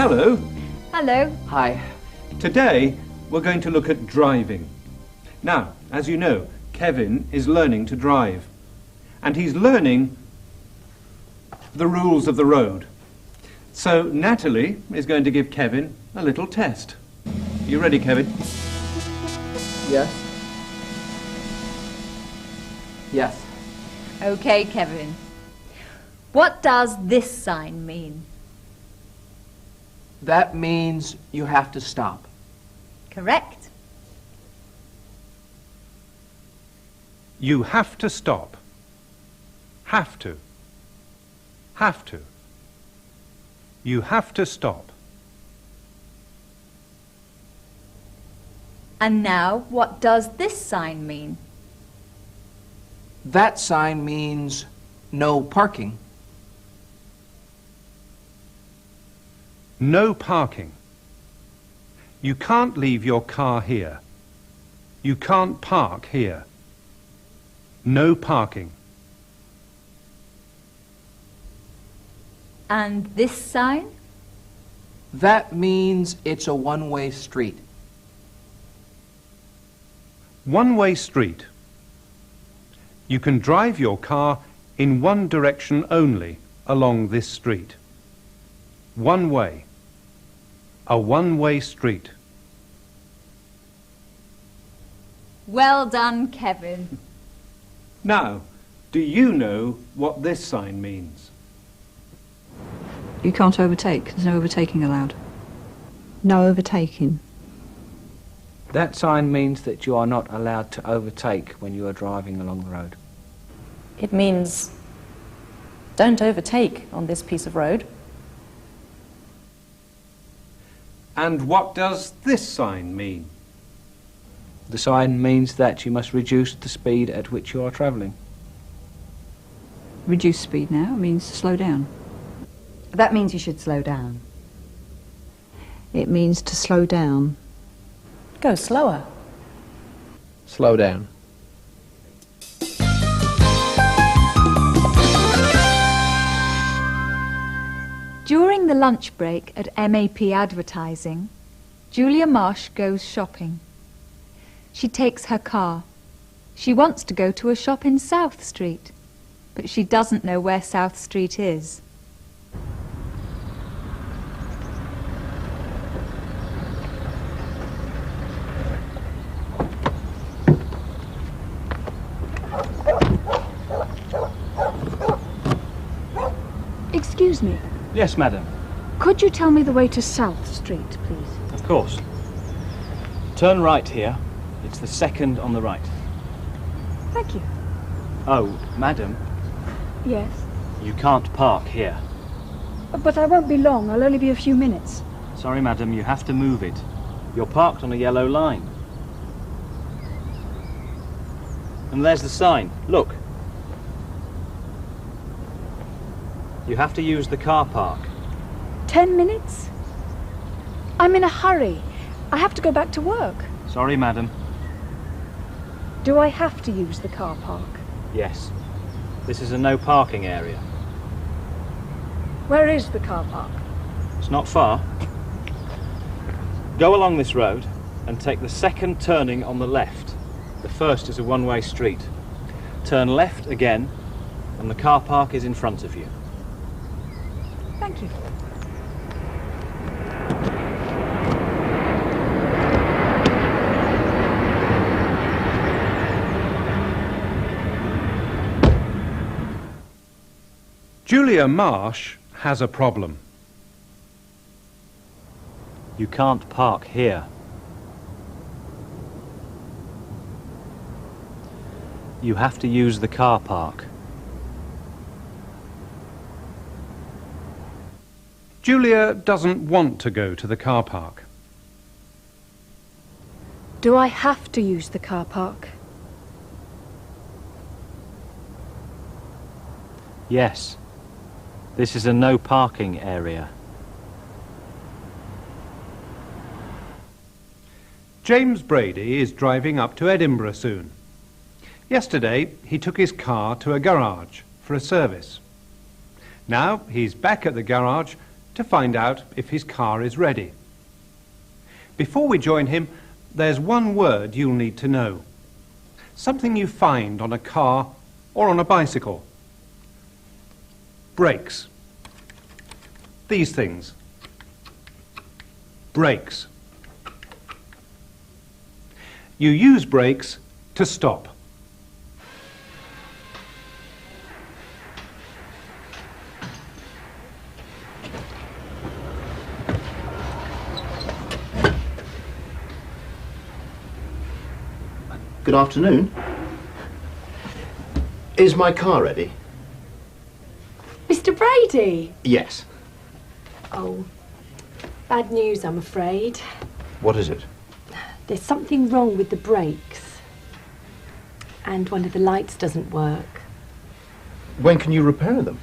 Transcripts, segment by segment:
Hello. Hello. Hi. Today we're going to look at driving. Now, as you know, Kevin is learning to drive. And he's learning the rules of the road. So Natalie is going to give Kevin a little test. You ready, Kevin? Yes. Yes. Okay, Kevin. What does this sign mean? That means you have to stop. Correct. You have to stop. Have to. Have to. You have to stop. And now, what does this sign mean? That sign means no parking. No parking. You can't leave your car here. You can't park here. No parking. And this sign? That means it's a one-way street. One-way street. You can drive your car in one direction only along this street. One way. A one-way street. Well done, Kevin. Now, do you know what this sign means? You can't overtake. There's no overtaking allowed. No overtaking. That sign means that you are not allowed to overtake when you are driving along the road. It means don't overtake on this piece of road. And what does this sign mean? The sign means that you must reduce the speed at which you are travelling. Reduce speed now means slow down. That means you should slow down. It means to slow down. Go slower. Slow down. During the lunch break at MAP Advertising, Julia Marsh goes shopping. She takes her car. She wants to go to a shop in South Street, but she doesn't know where South Street is. Excuse me. Yes, madam. Could you tell me the way to South Street, please? Of course. Turn right here. It's the second on the right. Thank you. Oh, madam, Yes. you can't park here. But I won't be long. I'll only be a few minutes. Sorry, madam, you have to move it. You're parked on a yellow line. And there's the sign. Look. You have to use the car park. 10 minutes? I'm in a hurry. I have to go back to work. Sorry, madam. Do I have to use the car park? Yes. This is a no parking area. Where is the car park? It's not far. Go along this road and take the second turning on the left. The first is a one-way street. Turn left again and the car park is in front of you. Thank you. Julia Marsh has a problem. You can't park here. You have to use the car park. Julia doesn't want to go to the car park. Do I have to use the car park? Yes. This is a no parking area. James Brady is driving up to Edinburgh soon. Yesterday, he took his car to a garage for a service. Now he's back at the garage to find out if his car is ready. Before we join him, there's one word you'll need to know. Something you find on a car or on a bicycle. Brakes. These things. Brakes. You use brakes to stop. Good afternoon. Is my car ready? Mr. Brady? Yes. Oh, bad news, I'm afraid. What is it? There's something wrong with the brakes. And one of the lights doesn't work. When can you repair them?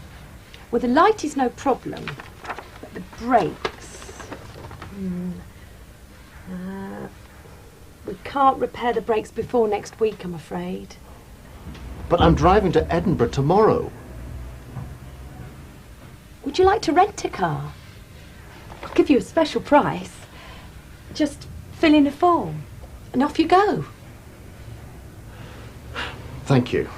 Well, the light is no problem, but the brakes... we can't repair the brakes before next week, I'm afraid. But I'm driving to Edinburgh tomorrow. Would you like to rent a car? I'll give you a special price. Just fill in a form, and off you go. Thank you.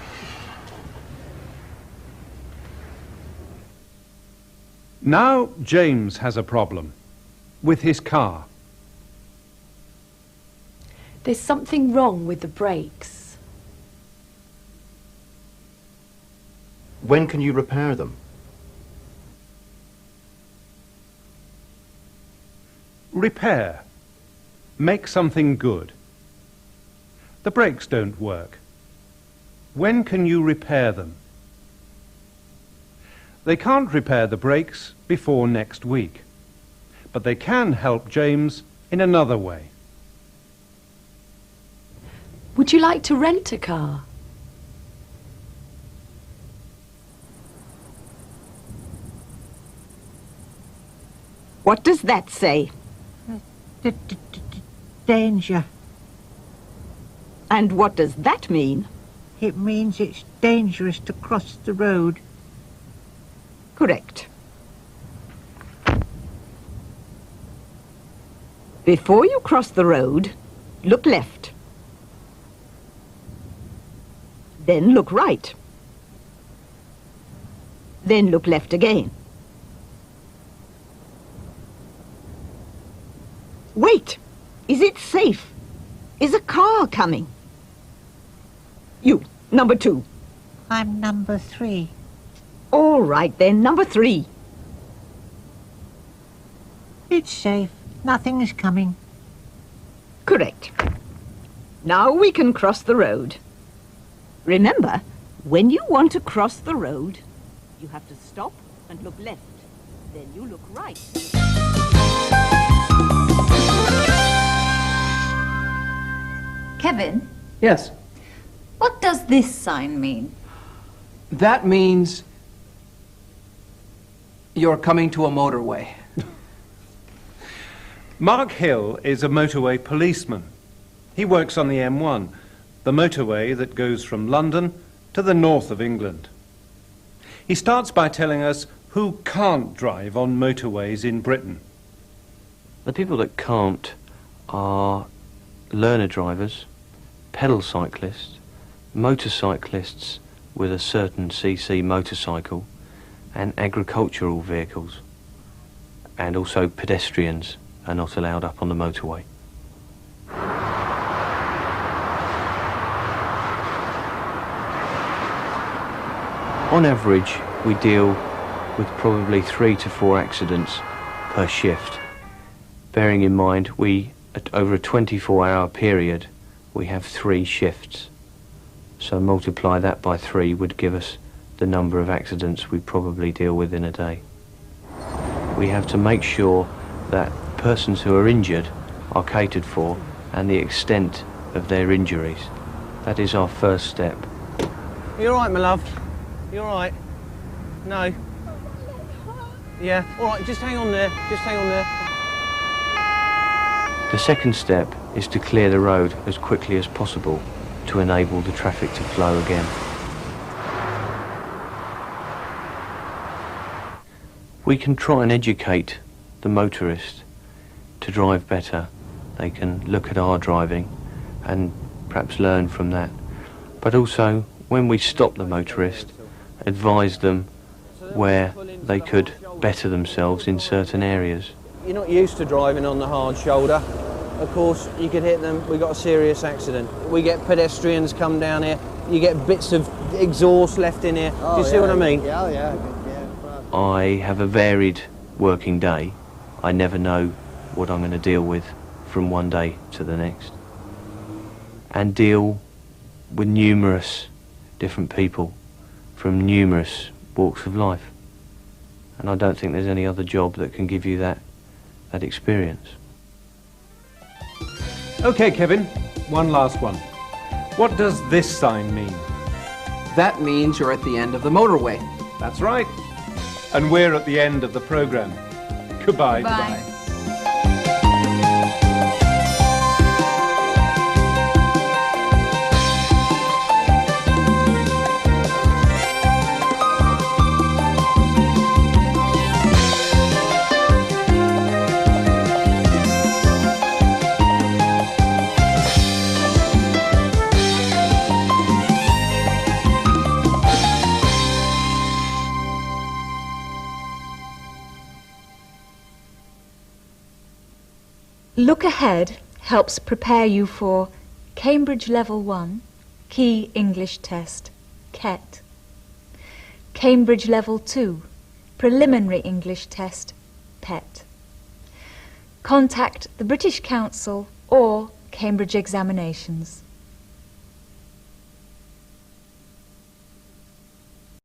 Now James has a problem with his car. There's something wrong with the brakes. When can you repair them? Repair. Make something good. The brakes don't work. When can you repair them? They can't repair the brakes before next week, but they can help James in another way. Would you like to rent a car? What does that say? Danger. And what does that mean? It means it's dangerous to cross the road. Correct. Before you cross the road, look left. Then look right. Then look left again. Wait! Is it safe? Is a car coming? You, number 2. I'm number 3. All right then, number 3. It's safe. Nothing's coming. Correct. Now we can cross the road. Remember, when you want to cross the road, you have to stop and look left. Then you look right. Kevin, Yes. what does this sign mean? That means you're coming to a motorway. Mark Hill is a motorway policeman. He works on the M1, the motorway that goes from London to the north of England. He starts by telling us who can't drive on motorways in Britain. The people that can't are learner drivers, pedal cyclists, motorcyclists with a certain cc motorcycle, and agricultural vehicles. And also pedestrians are not allowed up on the motorway. On average, we deal with probably 3 to 4 accidents per shift. Bearing in mind, over a 24-hour period, we have 3 shifts. So multiply that by 3 would give us the number of accidents we probably deal with in a day. We have to make sure that persons who are injured are catered for and the extent of their injuries. That is our first step. You all right, my love? You all right? No? Yeah, all right, just hang on there. Just hang on there. The second step is to clear the road as quickly as possible to enable the traffic to flow again. We can try and educate the motorist to drive better. They can look at our driving and perhaps learn from that. But also, when we stop the motorist, advise them where they could better themselves in certain areas. You're not used to driving on the hard shoulder. Of course, you could hit them, we got a serious accident. We get pedestrians come down here, you get bits of exhaust left in here. Do you see what I mean? Yeah. I have a varied working day. I never know what I'm going to deal with from one day to the next. And deal with numerous different people from numerous walks of life. And I don't think there's any other job that can give you that experience. Okay, Kevin, one last one. What does this sign mean? That means you're at the end of the motorway. That's right. And we're at the end of the program. Goodbye. Bye. Look Ahead helps prepare you for Cambridge Level 1 Key English Test, KET. Cambridge Level 2 Preliminary English Test, PET. Contact the British Council or Cambridge Examinations.